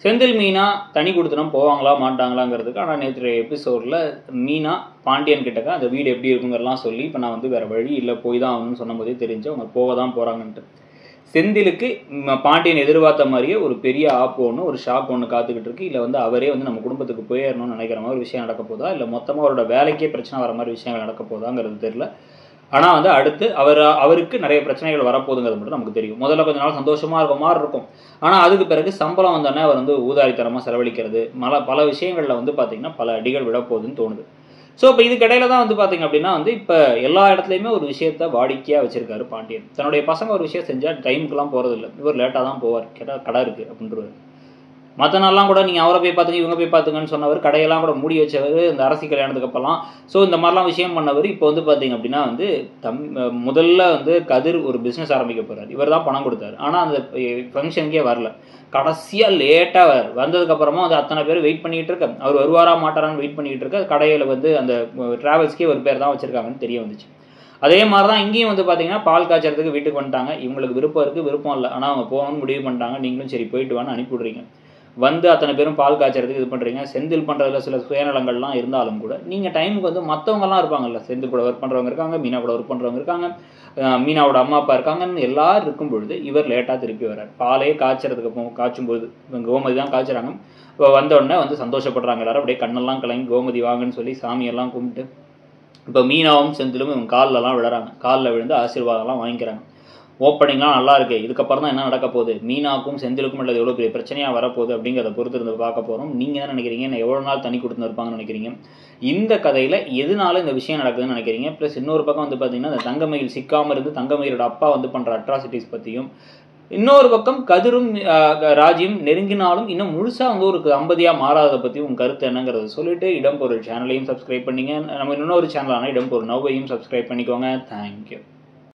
செந்தில் மீனா தனி கொடுத்துனா போவாங்களா மாட்டாங்களாங்கிறதுக்கு. ஆனால் நேற்று எபிசோடில் மீனா பாண்டியன் கிட்டக்க அந்த வீடு எப்படி இருக்குங்கிறலாம் சொல்லி இப்போ நான் வேறு வழி இல்லை போய் தான் ஆகணும்னு சொன்ன போதே தெரிஞ்சு அவங்க போக தான் போகிறாங்கன்ட்டு. செந்திலுக்கு பாண்டியன் எதிர்பார்த்த மாதிரியே ஒரு பெரிய ஆப்பு ஒன்று ஒரு ஷாப் ஒன்று காத்துக்கிட்டு இருக்கு. இல்லை அவரே நம்ம குடும்பத்துக்கு போயிடணும்னு நினைக்கிற மாதிரி விஷயம் நடக்க போதா, இல்லை மொத்தமாக அவரோட வேலைக்கே பிரச்சனை வர மாதிரி விஷயங்கள் நடக்க போதாங்கிறது தெரியல. ஆனால் அடுத்து அவருக்கு நிறைய பிரச்சனைகள் வரப்போகுதுங்கிறது மட்டும் நமக்கு தெரியும். முதல்ல கொஞ்ச நாள் சந்தோஷமாக இருக்க மாதிரி இருக்கும். ஆனால் அதுக்கு பிறகு சம்பளம் வந்தோடனே அவர் ஊதாரித்தனமாக செலவழிக்கிறது, பல விஷயங்களில் பார்த்தீங்கன்னா பல அடிகள் விடப்போகுதுன்னு தோணுது. ஸோ இப்போ இதுக்கிடையில தான் பார்த்தீங்க அப்படின்னா இப்போ எல்லா இடத்துலையுமே ஒரு விஷயத்த வாடிக்கையாக வச்சிருக்காரு பாண்டியன். தன்னுடைய பசங்க ஒரு விஷயம் செஞ்சால் டைமுக்குலாம் போகிறதில்ல, இவர் லேட்டாக தான் போவார். கேட்டால் கடை இருக்குது அப்படின்றவர். மற்ற நாள்லாம் கூட நீங்கள் அவரை போய் பார்த்துங்க இவங்க போய் பார்த்துங்கன்னு சொன்னவர், கடையெல்லாம் கூட மூடி வச்சவர் இந்த அரசு கல்யாணத்துக்கு அப்பெல்லாம். ஸோ இந்த மாதிரிலாம் விஷயம் பண்ணவர். இப்போ பார்த்தீங்க அப்படின்னா முதல்ல கதிர் ஒரு பிஸ்னஸ் ஆரம்பிக்க போகிறார். இவர் தான் பணம் கொடுத்தாரு. ஆனால் அந்த ஃபங்க்ஷனுக்கே வரல. கடைசியாக லேட்டாக வந்ததுக்கப்புறமா அத்தனை பேர் வெயிட் பண்ணிகிட்டு இருக்க, அவர் வருவாரா மாட்டாரான்னு வெயிட் பண்ணிகிட்டு இருக்க. கடையில் அந்த ட்ராவல்ஸ்க்கே ஒரு பேர் தான் வச்சுருக்காங்கன்னு தெரிய வந்துச்சு. அதே மாதிரி தான் இங்கேயும் பார்த்தீங்கன்னா பால் காய்ச்சறதுக்கு வீட்டுக்கு வந்துட்டாங்க. இவங்களுக்கு விருப்பம் இருக்குது, விருப்பம் இல்லை, ஆனால் அவங்க போகணும்னு முடிவு பண்ணிட்டாங்க. நீங்களும் சரி போயிட்டு வான்னு அனுப்பிவிட்றீங்க. அத்தனை பேரும் பால் காய்ச்சறதுக்கு இது பண்ணுறீங்க. செந்தில் பண்ணுறதுல சில சுயநலங்கள்லாம் இருந்தாலும் கூட நீங்கள் டைமுக்கு மற்றவங்கலாம் இருப்பாங்கல்ல, செந்தில் கூட ஒர்க் பண்ணுறவங்க இருக்காங்க, மீனா கூட ஒர்க் பண்ணுறவங்க இருக்காங்க, மீனாவோட அம்மா அப்பா இருக்காங்கன்னு எல்லாரும் இருக்கும் பொழுது இவர் லேட்டாக திருப்பி வர்றார். பாலே காய்ச்சறதுக்கு காய்ச்சும்போது கோமதி தான் காய்ச்சறாங்க. இப்போ வந்தோடனே சந்தோஷப்படுறாங்க எல்லாரும். அப்படியே கண்ணெல்லாம் கலங்கி கோமதி வாங்கன்னு சொல்லி சாமியெல்லாம் கும்பிட்டு இப்போ மீனாவும் செந்திலும் இவங்க காலிலலாம் விழுறாங்க. காலில் விழுந்து ஆசீர்வாதம்லாம் வாங்கிக்கிறாங்க. ஓப்பனிங்லாம் நல்லா இருக்கு. இதுக்கப்புறம் தான் என்ன நடக்க போகுது, மீனாவுக்கும் செந்திலுக்கும் உள்ளது எவ்வளோ பெரிய பிரச்சனையாக வரப்போகுது அப்படிங்கிறத பொறுத்து இருந்து பார்க்க போகிறோம். நீங்கள் என்ன நினைக்கிறீங்க? என்ன எவ்வளோ நாள் தனி கொடுத்துன்னு இருப்பாங்கன்னு நினைக்கிறீங்க? இந்த கதையில் எதனால இந்த விஷயம் நடக்குதுன்னு நினைக்கிறீங்க? ப்ளஸ் இன்னொரு பக்கம் பார்த்தீங்கன்னா இந்த தங்கமயில் சிக்காமல் இருந்து தங்கமயிலோட அப்பா பண்ணுற அட்ராசிட்டிஸ் பற்றியும், இன்னொரு பக்கம் கதிரும் ராஜியும் நெருங்கினாலும் இன்னும் முழுசாக ஒரு தம்பதியாக மாறாததை பற்றி உங்கள் கருத்து என்னங்கிறத சொல்லிட்டு இடம்பொருள் சேனலையும் சப்ஸ்கிரைப் பண்ணிங்க. நம்ம இன்னொரு சேனலான இடம்பொருள் நவ்வையும் சப்ஸ்கிரைப் பண்ணிக்கோங்க. தேங்க்யூ.